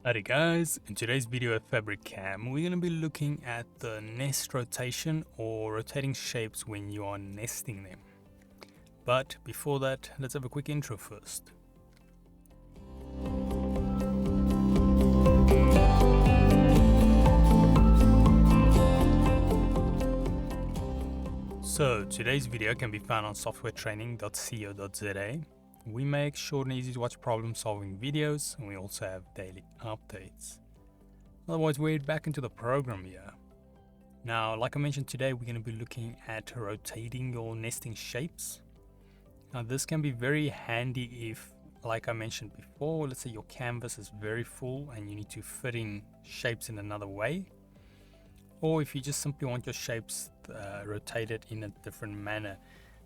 Alright guys, in today's video at FabriCAM, we're going to be looking at the nest rotation or rotating shapes when you are nesting them. But before that, let's have a quick intro first. So today's video can be found on softwaretraining.co.za. We make short and easy to watch problem solving videos, and we also have daily updates. Otherwise, we're back into the program here. Now, like I mentioned today, we're going to be looking at rotating your nesting shapes. Now, this can be very handy if, like I mentioned before, let's say your canvas is very full and you need to fit in shapes in another way. Or if you just simply want your shapes rotated in a different manner,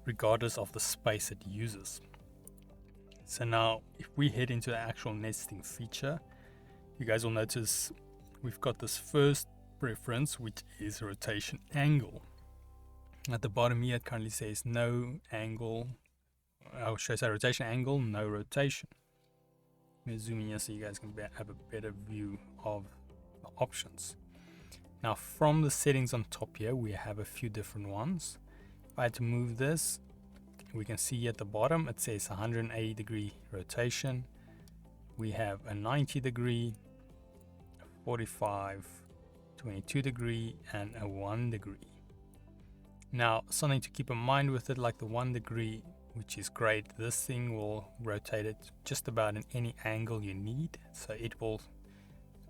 regardless of the space it uses. So now, if we head into the actual nesting feature, you guys will notice we've got this first preference, which is rotation angle. At the bottom here, it currently says no angle. I'll show you rotation angle, no rotation. Let me zoom in here so you guys can have a better view of the options. Now, from the settings on top here, we have a few different ones. If I had to move this, we can see at the bottom it says 180 degree rotation. We have a 90 degree, a 45, 22 degree, and a 1 degree. Now, something to keep in mind with it, like the 1 degree, which is great, this thing will rotate it just about in any angle you need. So it will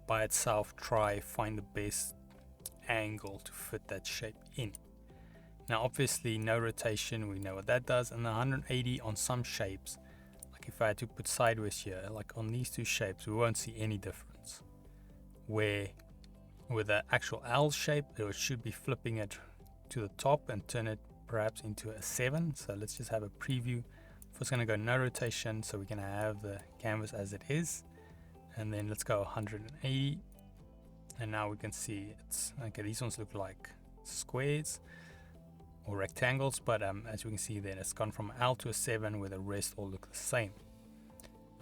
by itself find the best angle to fit that shape in. Now obviously no rotation, we know what that does, and the 180 on some shapes, like if I had to put sideways here, like on these two shapes, we won't see any difference. Where with the actual L shape, it should be flipping it to the top and turn it perhaps into a 7. So let's just have a preview. First going to go no rotation, so we can have the canvas as it is, and then let's go 180, and now we can see it's okay. These ones look like squares or rectangles, but as you can see then it's gone from L to a 7, where the rest all look the same.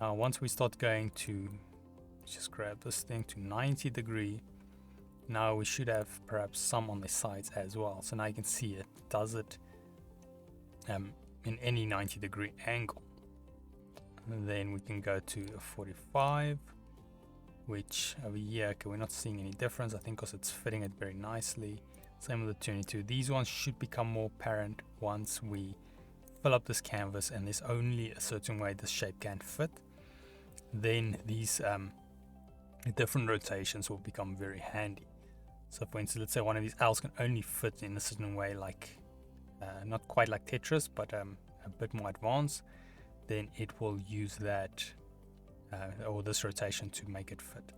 Now once we start going to, just grab this thing to 90 degree, now we should have perhaps some on the sides as well. So now you can see it does it in any 90 degree angle. And then we can go to a 45, which over here, okay, we're not seeing any difference, I think, because it's fitting it very nicely. Same with the 22. These ones should become more apparent once we fill up this canvas and there's only a certain way this shape can fit. Then these different rotations will become very handy. So for instance, let's say one of these L's can only fit in a certain way, like not quite like Tetris, but a bit more advanced, then it will use that or this rotation to make it fit.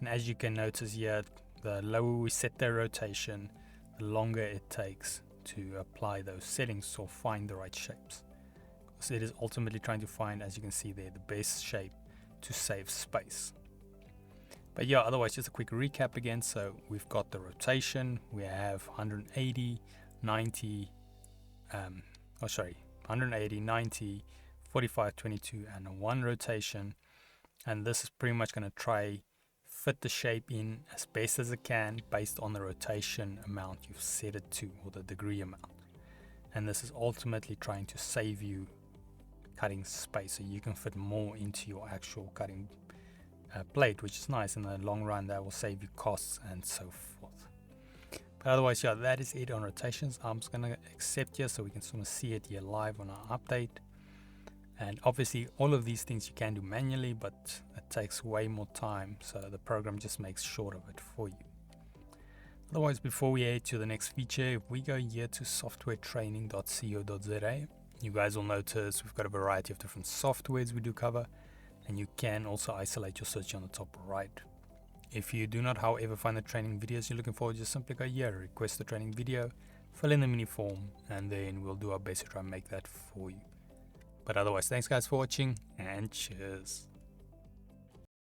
And as you can notice here, the lower we set the rotation, the longer it takes to apply those settings or find the right shapes. So it is ultimately trying to find, as you can see there, the best shape to save space. But yeah, otherwise, just a quick recap again. So we've got the rotation, we have 180, 90, 180, 90, 45, 22, and a 1 rotation. And this is pretty much going to try fit the shape in as best as it can based on the rotation amount you've set it to, or the degree amount. And this is ultimately trying to save you cutting space, so you can fit more into your actual cutting plate, which is nice. In the long run, that will save you costs and so forth. But otherwise, yeah, that is it on rotations. I'm just going to accept here so we can sort of see it here live on our update. And obviously all of these things you can do manually, but it takes way more time, so the program just makes short of it for you. Otherwise, before we head to the next feature, if we go here to softwaretraining.co.za, you guys will notice we've got a variety of different softwares we do cover, and you can also isolate your search on the top right. If you do not, however, find the training videos you're looking for, just simply go here, request the training video, fill in the mini form, and then we'll do our best to try and make that for you. But otherwise, thanks guys for watching, and cheers.